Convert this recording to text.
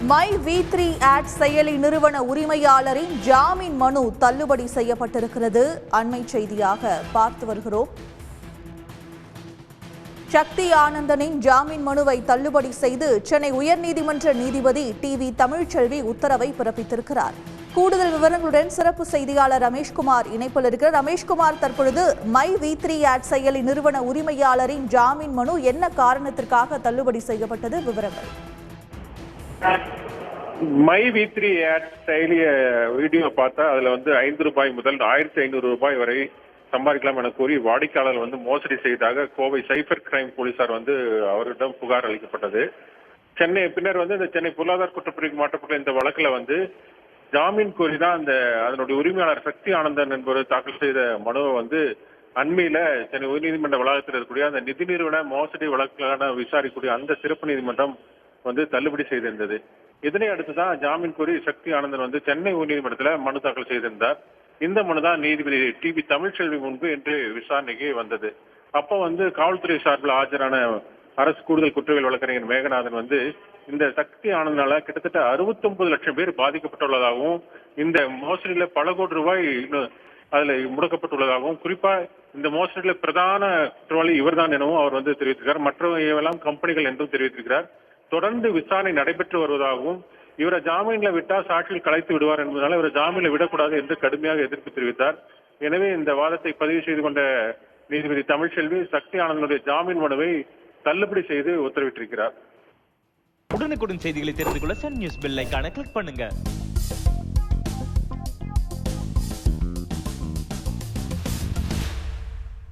My வி3 add செயலி நிறுவன உரிமையாளரின் ஜாமீன் மனு தள்ளுபடி செய்யப்பட்டிருக்கிறது. அண்மை செய்தியாக பார்த்து வருகிறோம். சக்தி ஆனந்தனின் ஜாமீன் மனுவை தள்ளுபடி செய்து சென்னை உயர்நீதிமன்ற நீதிபதி டிவி தமிழ்ச்செல்வி உத்தரவை பிறப்பித்திருக்கிறார். கூடுதல் விவரங்களுடன் சிறப்பு செய்தியாளர் ரமேஷ்குமார் இணைப்பில் இருக்கிறார். ரமேஷ்குமார், தற்பொழுது மை வி3 ஆட் செயலி நிறுவன உரிமையாளரின் ஜாமீன் மனு என்ன காரணத்திற்காக தள்ளுபடி செய்யப்பட்டது? விவரங்கள். மை வி3 ஆட் செயலிய வீடியோ பார்த்தா அதுல ₹5 முதல் ₹1500 வரை சம்பாதிக்கலாம் என கூறி வாடிக்கையாளர் மோசடி செய்ததாக கோவை சைபர் கிரைம் போலீசார் அவரிடம் புகார் அளிக்கப்பட்டது. பின்னர் இந்த சென்னை பொருளாதார குற்றப்பிரிவுக்கு மாற்றப்பட்ட இந்த வழக்குல ஜாமீன் கோரிதான் அதனுடைய உரிமையாளர் சக்தி ஆனந்தன் என்பவர் தாக்கல் செய்த மனுவை அண்மையில சென்னை உயர்நீதிமன்ற வளாகத்தில் இருக்கக்கூடிய அந்த நிதி நிறுவன மோசடி வழக்குகளான விசாரிக்கக்கூடிய அந்த சிறப்பு நீதிமன்றம் தள்ளுபடி செய்திருந்தது. இதனை அடுத்துதான் ஜாமீன் கோரி சக்தி ஆனந்தன் சென்னை உயர்நீதிமன்றத்தில் மனு தாக்கல் செய்திருந்தார். இந்த மனு தான் நீதிபதி டிவி தமிழ்ச்செல்வி முன்பு இன்று விசாரணைக்கு வந்தது. அப்போ காவல்துறை சார்பில் ஆஜரான அரசு கூடுதல் குற்றவியல் வழக்கறிஞர் மேகநாதன் இந்த சக்தி ஆனந்தனால கிட்டத்தட்ட 69 லட்சம் பேர் பாதிக்கப்பட்டுள்ளதாகவும் இந்த மோசடியில பல கோடி ரூபாய் அதுல முடக்கப்பட்டுள்ளதாகவும், குறிப்பா இந்த மோசடியில பிரதான குற்றவாளி இவர்தான் எனவும் அவர் தெரிவித்திருக்கிறார். மற்றவெல்லாம் கம்பெனிகள் என்றும் தெரிவித்திருக்கிறார். தொடர்ந்து விசாரணை நடைபெற்று வருவதாகவும், இவரை ஜாமீன்ல விட்டா சாட்சியில் கலைத்து விடுவார் என்பதனால இவரை ஜாமீன்ல விடக்கூடாது என்று கடுமையாக எதிர்ப்பு தெரிவித்தார். எனவே இந்த வாதத்தை பதிவு செய்து கொண்ட நீதிபதி தமிழ்ச்செல்வி சக்தி ஆனந்தனுடைய ஜாமீன் மனுவை தள்ளுபடி செய்து உத்தரவிட்டிருக்கிறார். உடனுக்குடன் செய்திகளை தெரிந்து கொள்ள சன் நியூஸ் பெல் ஐகானை கிளிக் பண்ணுங்க.